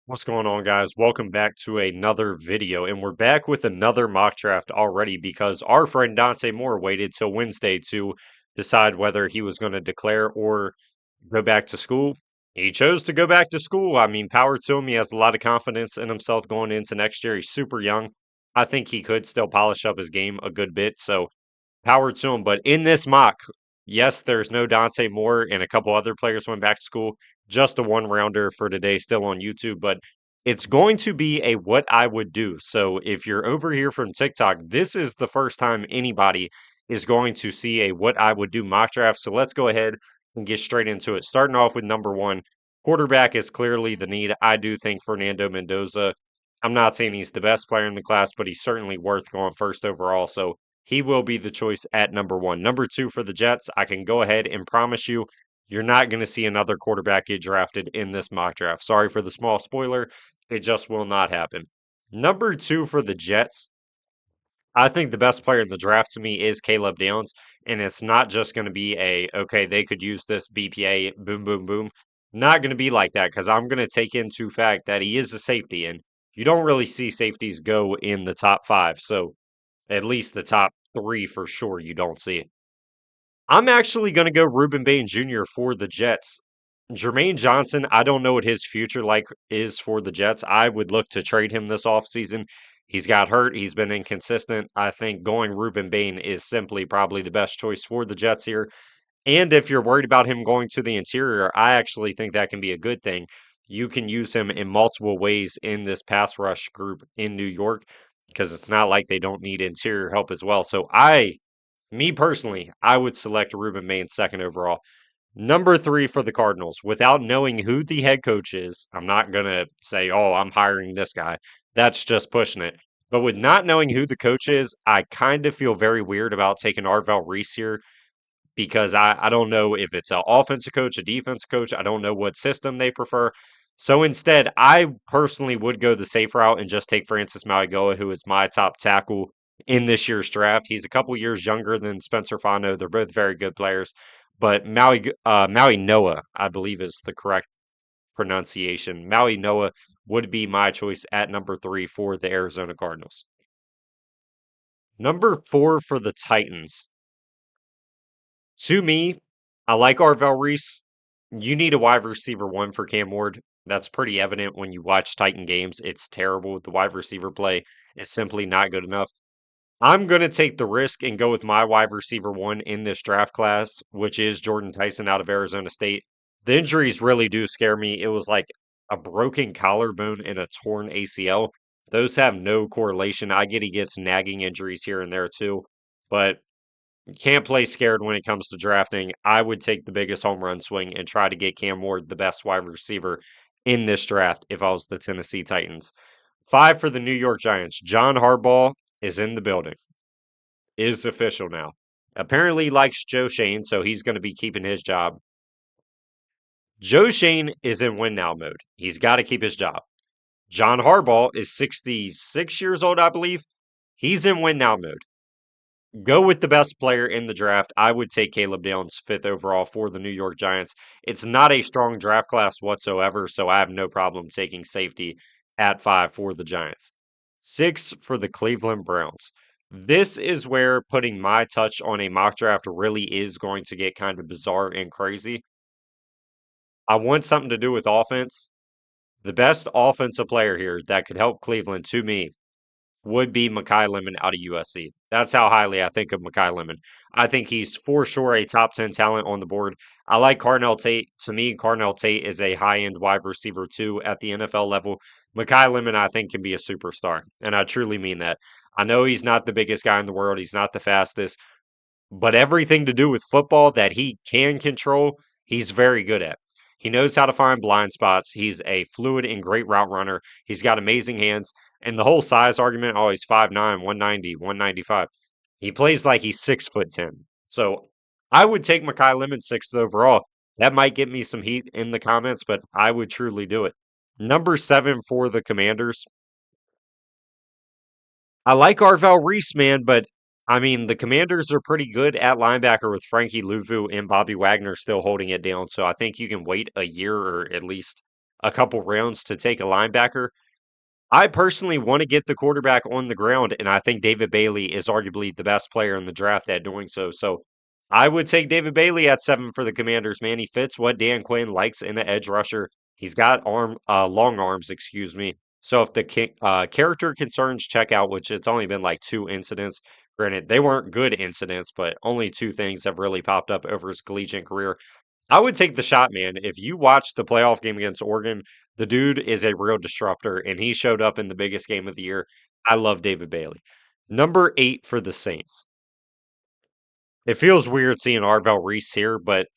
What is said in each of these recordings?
What's going on, guys? Welcome back to another video, and we're back with another mock draft already because our friend Dante Moore waited till Wednesday to decide whether he was going to declare or go back to school. He chose to go back to school. I mean, power to him. He has a lot of confidence in himself going into next year. He's super young. I think he could still polish up his game a good bit. So power to him. But in this mock, yes, there's no Dante Moore, and a couple other players went back to school. Just a one rounder for today, still on YouTube. But it's going to be a what I would do. So if you're over here from TikTok, this is the first time anybody is going to see a what I would do mock draft. So let's go ahead and get straight into it. Starting off with number one, quarterback is clearly the need. I do think Fernando Mendoza. I'm not saying he's the best player in the class, but he's certainly worth going first overall. So he will be the choice at number one. Number two for the Jets, I can go ahead and promise you, you're not going to see another quarterback get drafted in this mock draft. Sorry for the small spoiler. It just will not happen. Number two for the Jets, I think the best player in the draft to me is Caleb Downs. And it's not just going to be okay, they could use this BPA, boom, boom, boom. Not going to be like that because I'm going to take into fact that he is a safety. And you don't really see safeties go in the top five. So at least the top three for sure, you don't see it. I'm actually going to go Ruben Bain Jr. for the Jets. Jermaine Johnson, I don't know what his future like is for the Jets. I would look to trade him this offseason. He's got hurt. He's been inconsistent. I think going Ruben Bain is simply probably the best choice for the Jets here. And if you're worried about him going to the interior, I actually think that can be a good thing. You can use him in multiple ways in this pass rush group in New York because it's not like they don't need interior help as well. So me personally, I would select Ruben Bain second overall. Number three for the Cardinals, without knowing who the head coach is, I'm not going to say, oh, I'm hiring this guy. That's just pushing it. But with not knowing who the coach is, I kind of feel very weird about taking Arvel Reese here because I don't know if it's an offensive coach, a defensive coach. I don't know what system they prefer. So instead, I personally would go the safe route and just take Francis Mauigoa, who is my top tackle in this year's draft. He's a couple years younger than Spencer Fano. They're both very good players. But Maui Noah, I believe is the correct pronunciation. Maui Noah would be my choice at number three for the Arizona Cardinals. Number four for the Titans. To me, I like Arvel Reese. You need a wide receiver one for Cam Ward. That's pretty evident when you watch Titan games. It's terrible. The wide receiver play is simply not good enough. I'm going to take the risk and go with my wide receiver one in this draft class, which is Jordan Tyson out of Arizona State. The injuries really do scare me. It was like a broken collarbone and a torn ACL. Those have no correlation. I get he gets nagging injuries here and there too, but can't play scared when it comes to drafting. I would take the biggest home run swing and try to get Cam Ward the best wide receiver in this draft if I was the Tennessee Titans. Five for the New York Giants. John Harbaugh is in the building. Is official now. Apparently he likes Joe Shane, so he's going to be keeping his job. Joe Shane is in win now mode. He's got to keep his job. John Harbaugh is 66 years old, I believe. He's in win now mode. Go with the best player in the draft. I would take Caleb Downs fifth overall for the New York Giants. It's not a strong draft class whatsoever, so I have no problem taking safety at five for the Giants. Six for the Cleveland Browns. This is where putting my touch on a mock draft really is going to get kind of bizarre and crazy. I want something to do with offense. The best offensive player here that could help Cleveland to me would be Makai Lemon out of USC. That's how highly I think of Makai Lemon. I think he's for sure a top 10 talent on the board. I like Carnell Tate. To me, Carnell Tate is a high end wide receiver too at the NFL level. Makai Lemon, I think, can be a superstar. And I truly mean that. I know he's not the biggest guy in the world, he's not the fastest, but everything to do with football that he can control, he's very good at. He knows how to find blind spots. He's a fluid and great route runner. He's got amazing hands. And the whole size argument, oh, he's 5'9, 190, 195. He plays like he's 6'10. So I would take Makai Lemon sixth overall. That might get me some heat in the comments, but I would truly do it. Number seven for the Commanders. I like Arvel Reese, man, but I mean, the Commanders are pretty good at linebacker with Frankie Louvu and Bobby Wagner still holding it down. So I think you can wait a year or at least a couple rounds to take a linebacker. I personally want to get the quarterback on the ground, and I think David Bailey is arguably the best player in the draft at doing so. So I would take David Bailey at 7 for the Commanders, man. He fits what Dan Quinn likes in an edge rusher. He's got long arms, excuse me. So if the character concerns check out, which it's only been like 2 incidents, granted, they weren't good incidents, but only 2 things have really popped up over his collegiate career. I would take the shot, man. If you watch the playoff game against Oregon, the dude is a real disruptor, and he showed up in the biggest game of the year. I love David Bailey. Number 8 for the Saints. It feels weird seeing Arvell Reese here, but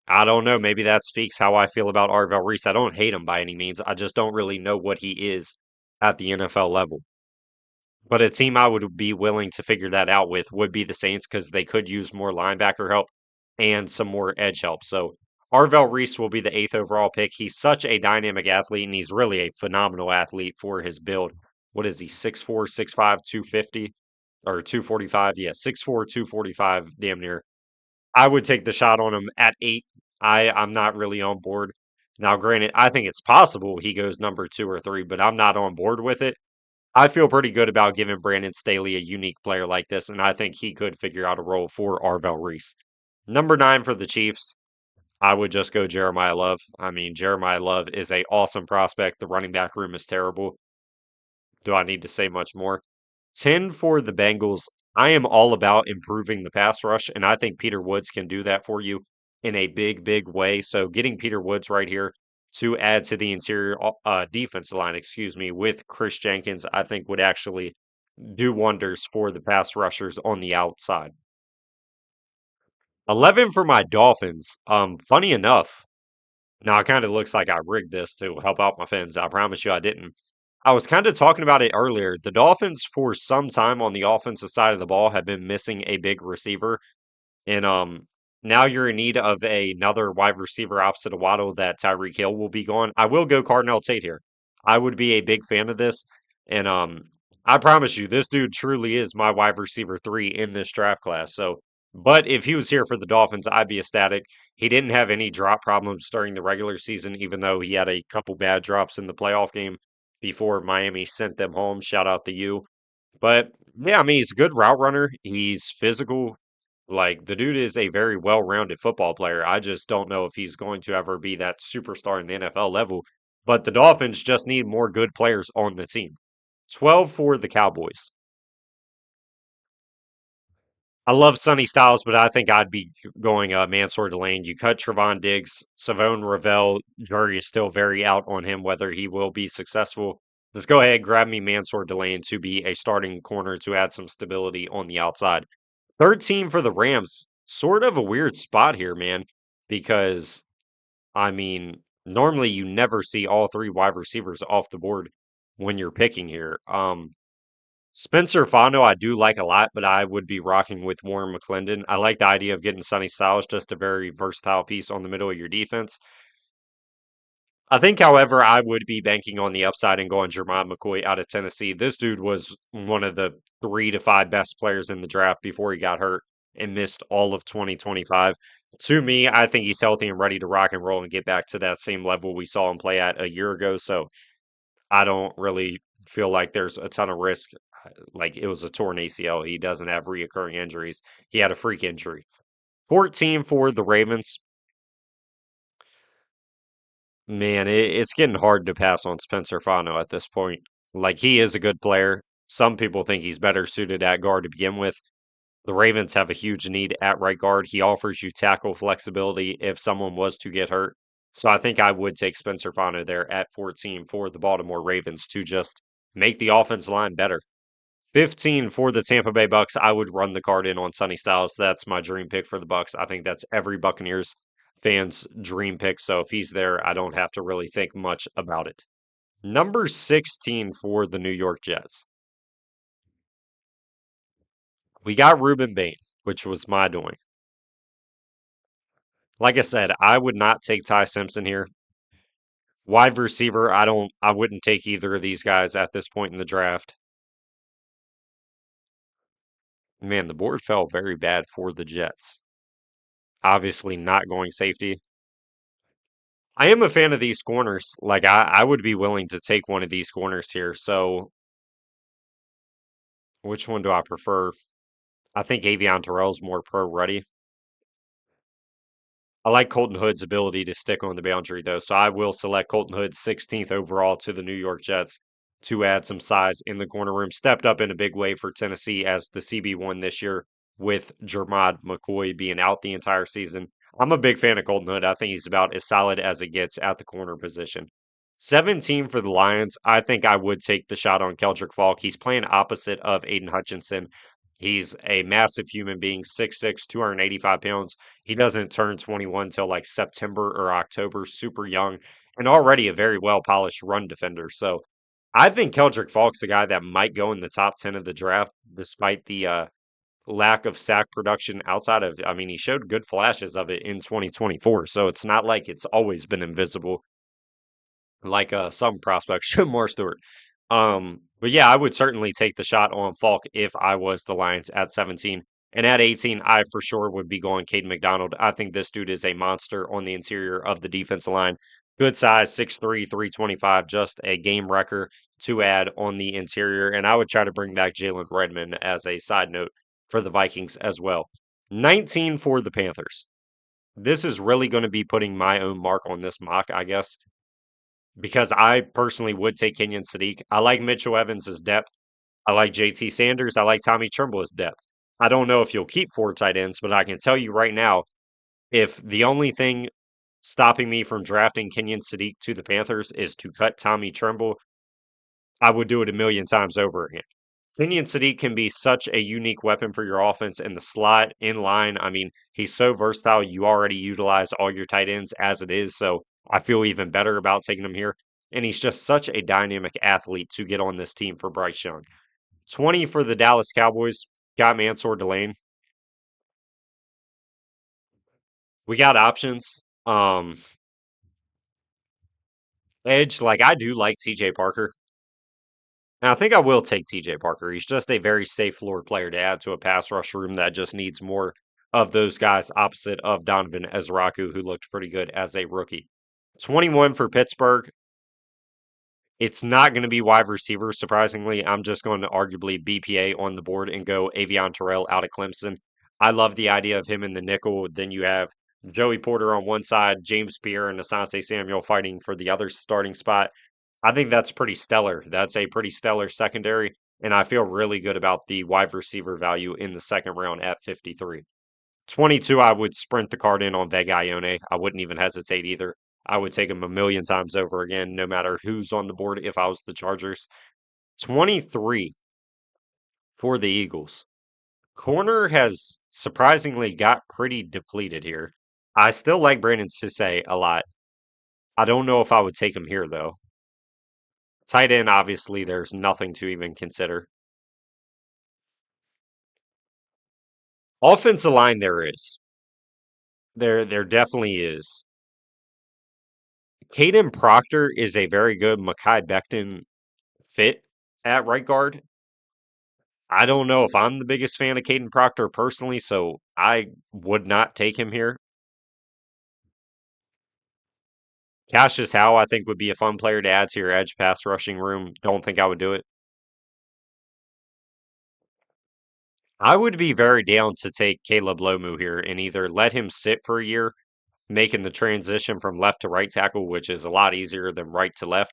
I don't know. Maybe that speaks how I feel about Arvell Reese. I don't hate him by any means. I just don't really know what he is at the NFL level. But a team I would be willing to figure that out with would be the Saints because they could use more linebacker help and some more edge help. So Arvell Reese will be the 8th overall pick. He's such a dynamic athlete, and he's really a phenomenal athlete for his build. What is he, 6'4", 6'5", 250? Or 245? Yeah, 6'4", 245, damn near. I would take the shot on him at 8. I'm not really on board. Now, granted, I think it's possible he goes number 2 or 3, but I'm not on board with it. I feel pretty good about giving Brandon Staley a unique player like this, and I think he could figure out a role for Arvell Reese. Number 9 for the Chiefs, I would just go Jeremiah Love. I mean, Jeremiah Love is a awesome prospect. The running back room is terrible. Do I need to say much more? 10 for the Bengals. I am all about improving the pass rush, and I think Peter Woods can do that for you in a big, big way. So getting Peter Woods right here to add to the interior defensive line, excuse me, with Chris Jenkins, I think would actually do wonders for the pass rushers on the outside. 11 for my Dolphins. Funny enough, now it kind of looks like I rigged this to help out my fans. I promise you I didn't. I was kind of talking about it earlier. The Dolphins, for some time on the offensive side of the ball, have been missing a big receiver. And now you're in need of another wide receiver opposite of Waddle that Tyreek Hill will be gone. I will go Cardinal Tate here. I would be a big fan of this. And I promise you, this dude truly is my wide receiver 3 in this draft class. So, but if he was here for the Dolphins, I'd be ecstatic. He didn't have any drop problems during the regular season, even though he had a couple bad drops in the playoff game before Miami sent them home. Shout out to you. But yeah, I mean, he's a good route runner. He's physical. Like, the dude is a very well-rounded football player. I just don't know if he's going to ever be that superstar in the NFL level. But the Dolphins just need more good players on the team. 12 for the Cowboys. I love Sonny Styles, but I think I'd be going Mansour Delane. You cut Trevon Diggs, Savone Ravel. Jury is still very out on him whether he will be successful. Let's go ahead and grab me Mansour Delane to be a starting corner to add some stability on the outside. 13 for the Rams. Sort of a weird spot here, man, because I mean, normally you never see all 3 wide receivers off the board when you're picking here. Spencer Fondo, I do like a lot, but I would be rocking with Warren McClendon. I like the idea of getting Sonny Styles, just a very versatile piece on the middle of your defense. I think, however, I would be banking on the upside and going Jermod McCoy out of Tennessee. This dude was one of the 3 to 5 best players in the draft before he got hurt and missed all of 2025. To me, I think he's healthy and ready to rock and roll and get back to that same level we saw him play at a year ago. So I don't really feel like there's a ton of risk. Like, it was a torn ACL. He doesn't have reoccurring injuries. He had a freak injury. 14 for the Ravens. Man, it's getting hard to pass on Spencer Fano at this point. Like, he is a good player. Some people think he's better suited at guard to begin with. The Ravens have a huge need at right guard. He offers you tackle flexibility if someone was to get hurt. So I think I would take Spencer Fano there at 14 for the Baltimore Ravens to just make the offense line better. 15 for the Tampa Bay Bucks. I would run the card in on Sonny Styles. That's my dream pick for the Bucks. I think that's every Buccaneers fan's dream pick. So if he's there, I don't have to really think much about it. Number 16 for the New York Jets. We got Ruben Bain, which was my doing. Like I said, I would not take Ty Simpson here. Wide receiver, I wouldn't take either of these guys at this point in the draft. Man, the board fell very bad for the Jets. Obviously not going safety. I am a fan of these corners. Like I would be willing to take one of these corners here. So which one do I prefer? I think Avion Terrell's more pro ready. I like Colton Hood's ability to stick on the boundary, though, so I will select Colton Hood 16th overall to the New York Jets to add some size in the corner room. Stepped up in a big way for Tennessee as the CB1 this year with Jermod McCoy being out the entire season. I'm a big fan of Colton Hood. I think he's about as solid as it gets at the corner position. 17 for the Lions. I think I would take the shot on Keldrick Falk. He's playing opposite of Aiden Hutchinson. He's a massive human being, 6'6, 285 pounds. He doesn't turn 21 till like September or October, super young, and already a very well polished run defender. So I think Keldrick Falk's a guy that might go in the top 10 of the draft, despite the lack of sack production outside of, I mean, he showed good flashes of it in 2024. So it's not like it's always been invisible like some prospects should more Stewart. But yeah, I would certainly take the shot on Falk if I was the Lions at 17. And at 18, I for sure would be going Caden McDonald. I think this dude is a monster on the interior of the defensive line. Good size, 6'3, 325, just a game wrecker to add on the interior. And I would try to bring back Jalen Redmond as a side note for the Vikings as well. 19 for the Panthers. This is really going to be putting my own mark on this mock, I guess because I personally would take Kenyon Sadiq. I like Mitchell Evans' depth. I like JT Sanders. I like Tommy Trimble's depth. I don't know if you'll keep four tight ends, but I can tell you right now, if the only thing stopping me from drafting Kenyon Sadiq to the Panthers is to cut Tommy Trimble, I would do it a million times over again. Kenyon Sadiq can be such a unique weapon for your offense in the slot, in line. I mean, he's so versatile. You already utilize all your tight ends as it is, so I feel even better about taking him here. And he's just such a dynamic athlete to get on this team for Bryce Young. 20 for the Dallas Cowboys. Got Mansour Delane. We got options. Edge, like I do like TJ Parker. And I think I will take TJ Parker. He's just a very safe floor player to add to a pass rush room that just needs more of those guys opposite of Donovan Ezraku, who looked pretty good as a rookie. 21 for Pittsburgh. It's not going to be wide receiver, surprisingly. I'm just going to arguably BPA on the board and go Avion Terrell out of Clemson. I love the idea of him in the nickel. Then you have Joey Porter on one side, James Pierre and Asante Samuel fighting for the other starting spot. I think that's pretty stellar. That's a pretty stellar secondary, and I feel really good about the wide receiver value in the second round at 53. 22, I would sprint the card in on Vega Ione. I wouldn't even hesitate either. I would take him a million times over again, no matter who's on the board if I was the Chargers. 23 for the Eagles. Corner has surprisingly got pretty depleted here. I still like Brandon Sisse a lot. I don't know if I would take him here, though. Tight end, obviously, there's nothing to even consider. Offensive line, there is. There definitely is. Caden Proctor is a very good Mekhi Becton fit at right guard. I don't know if I'm the biggest fan of Caden Proctor personally, so I would not take him here. Cassius Howe, I think, would be a fun player to add to your edge pass rushing room. Don't think I would do it. I would be very down to take Caleb Lomu here and either let him sit for a year, making the transition from left to right tackle, which is a lot easier than right to left.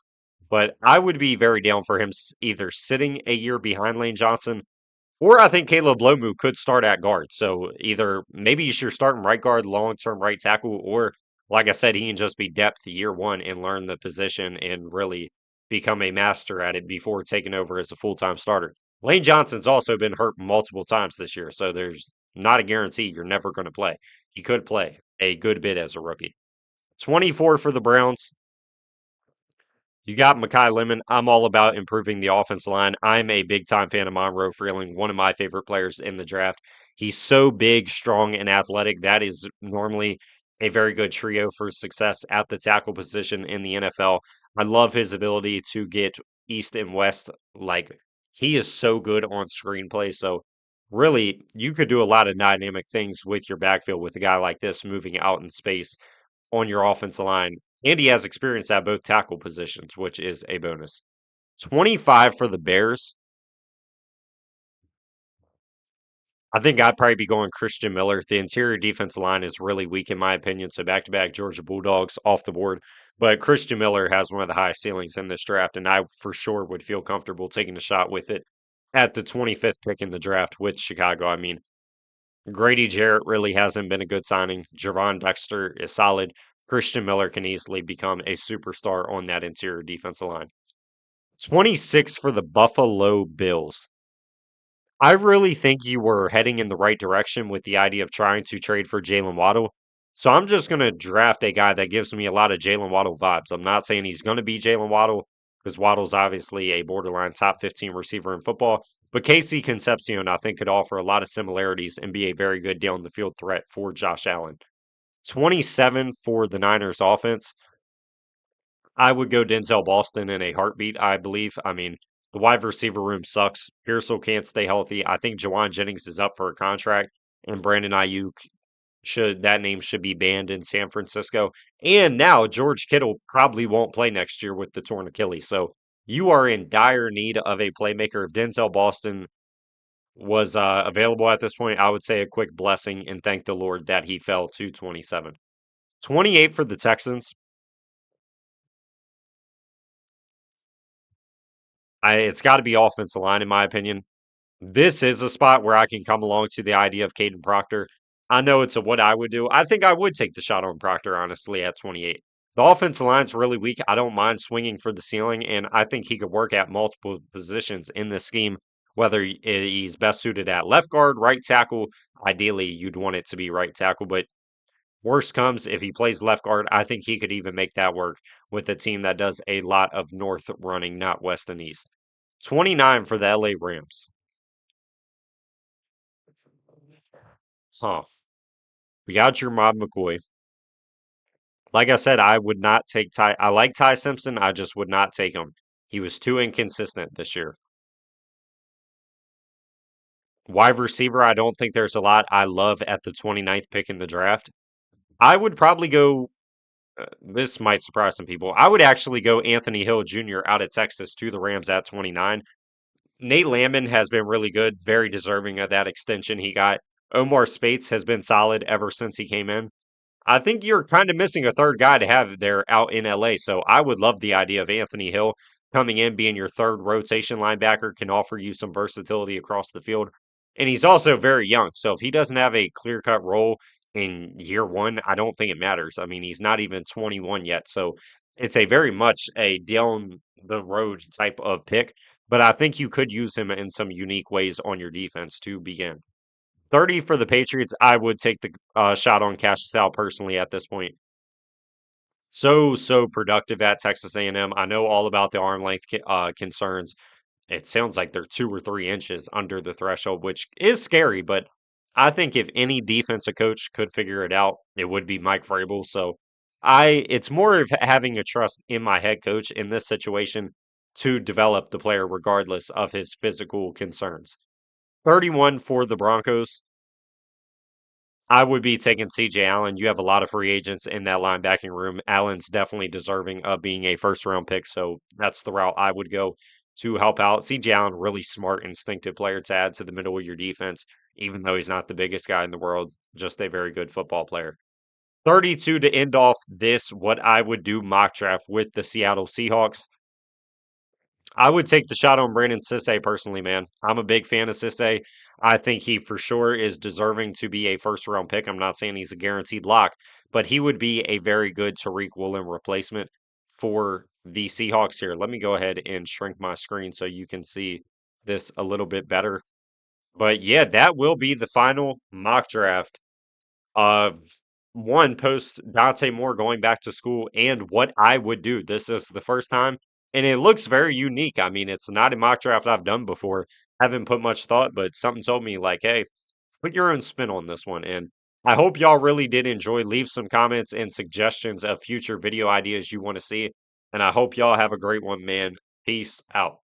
But I would be very down for him either sitting a year behind Lane Johnson, or I think Caleb Lomu could start at guard. So either maybe you're starting right guard, long term right tackle, or like I said, he can just be depth year one and learn the position and really become a master at it before taking over as a full time starter. Lane Johnson's also been hurt multiple times this year, so there's not a guarantee you're never going to play. He could play a good bit as a rookie. 24 for the Browns. You got Makai Lemon. I'm all about improving the offense line. I'm a big time fan of Monroe Freeling, one of my favorite players in the draft. He's so big, strong, and athletic. That is normally a very good trio for success at the tackle position in the NFL. I love his ability to get east and west. Like, he is so good on screenplay. So, really, you could do a lot of dynamic things with your backfield with a guy like this moving out in space on your offensive line. And he has experience at both tackle positions, which is a bonus. 25 for the Bears. I think I'd probably be going Christian Miller. The interior defensive line is really weak, in my opinion. So back to back Georgia Bulldogs off the board. But Christian Miller has one of the highest ceilings in this draft, and I for sure would feel comfortable taking a shot with it at the 25th pick in the draft with Chicago. I mean, Grady Jarrett really hasn't been a good signing. Javon Dexter is solid. Christian Miller can easily become a superstar on that interior defensive line. 26 for the Buffalo Bills. I really think you were heading in the right direction with the idea of trying to trade for Jalen Waddle. So I'm just going to draft a guy that gives me a lot of Jalen Waddle vibes. I'm not saying he's going to be Jalen Waddle because Waddle's obviously a borderline top 15 receiver in football. But Casey Concepcion, I think, could offer a lot of similarities and be a very good down the field threat for Josh Allen. 27 for the Niners offense. I would go Denzel Boston in a heartbeat, I believe. I mean, the wide receiver room sucks. Pearsall can't stay healthy. I think Jawan Jennings is up for a contract, and Brandon Ayuk that name should be banned in San Francisco. And now George Kittle probably won't play next year with the torn Achilles. So you are in dire need of a playmaker. If Denzel Boston was available at this point, I would say a quick blessing and thank the Lord that he fell to 27. 28 for the Texans. It's got to be offensive line, in my opinion. This is a spot where I can come along to the idea of Caden Proctor. I know it's a what I would do. I think I would take the shot on Proctor, honestly, at 28. The offensive line's really weak. I don't mind swinging for the ceiling, and I think he could work at multiple positions in this scheme, whether he's best suited at left guard, right tackle. Ideally, you'd want it to be right tackle, but worst comes if he plays left guard. I think he could even make that work with a team that does a lot of north running, not west and east. 29 for the LA Rams. Huh. We got your Mob McCoy. Like I said, I would not take Ty. I like Ty Simpson. I just would not take him. He was too inconsistent this year. Wide receiver, I don't think there's a lot I love at the 29th pick in the draft. I would probably go. This might surprise some people. I would actually go Anthony Hill Jr. out of Texas to the Rams at 29. Nate Landman has been really good, very deserving of that extension he got. Omar Spates has been solid ever since he came in. I think you're kind of missing a third guy to have there out in LA. So I would love the idea of Anthony Hill coming in, being your third rotation linebacker, can offer you some versatility across the field. And he's also very young. So if he doesn't have a clear cut role in year one, I don't think it matters. I mean, he's not even 21 yet. So it's a very much a down the road type of pick. But I think you could use him in some unique ways on your defense to begin. 30 for the Patriots. I would take the shot on Cassius personally at this point. So productive at Texas A&M. I know all about the arm length concerns. It sounds like they're 2 or 3 inches under the threshold, which is scary. But I think if any defensive coach could figure it out, it would be Mike Vrabel. So it's more of having a trust in my head coach in this situation to develop the player regardless of his physical concerns. 31 for the Broncos. I would be taking CJ Allen. You have a lot of free agents in that linebacking room. Allen's definitely deserving of being a first round pick, so that's the route I would go to help out. CJ Allen, really smart, instinctive player to add to the middle of your defense, even though he's not the biggest guy in the world, just a very good football player. 32 to end off this, what I would do mock draft with the Seattle Seahawks. I would take the shot on Brandon Sisse personally, man. I'm a big fan of Sisse. I think he for sure is deserving to be a first round pick. I'm not saying he's a guaranteed lock, but he would be a very good Tariq Woolen replacement for the Seahawks here. Let me go ahead and shrink my screen so you can see this a little bit better. But yeah, that will be the final mock draft of one post Dante Moore going back to school and what I would do. This is the first time, and it looks very unique. I mean, it's not a mock draft I've done before. Haven't put much thought, but something told me like, hey, put your own spin on this one. And I hope y'all really did enjoy. Leave some comments and suggestions of future video ideas you want to see. And I hope y'all have a great one, man. Peace out.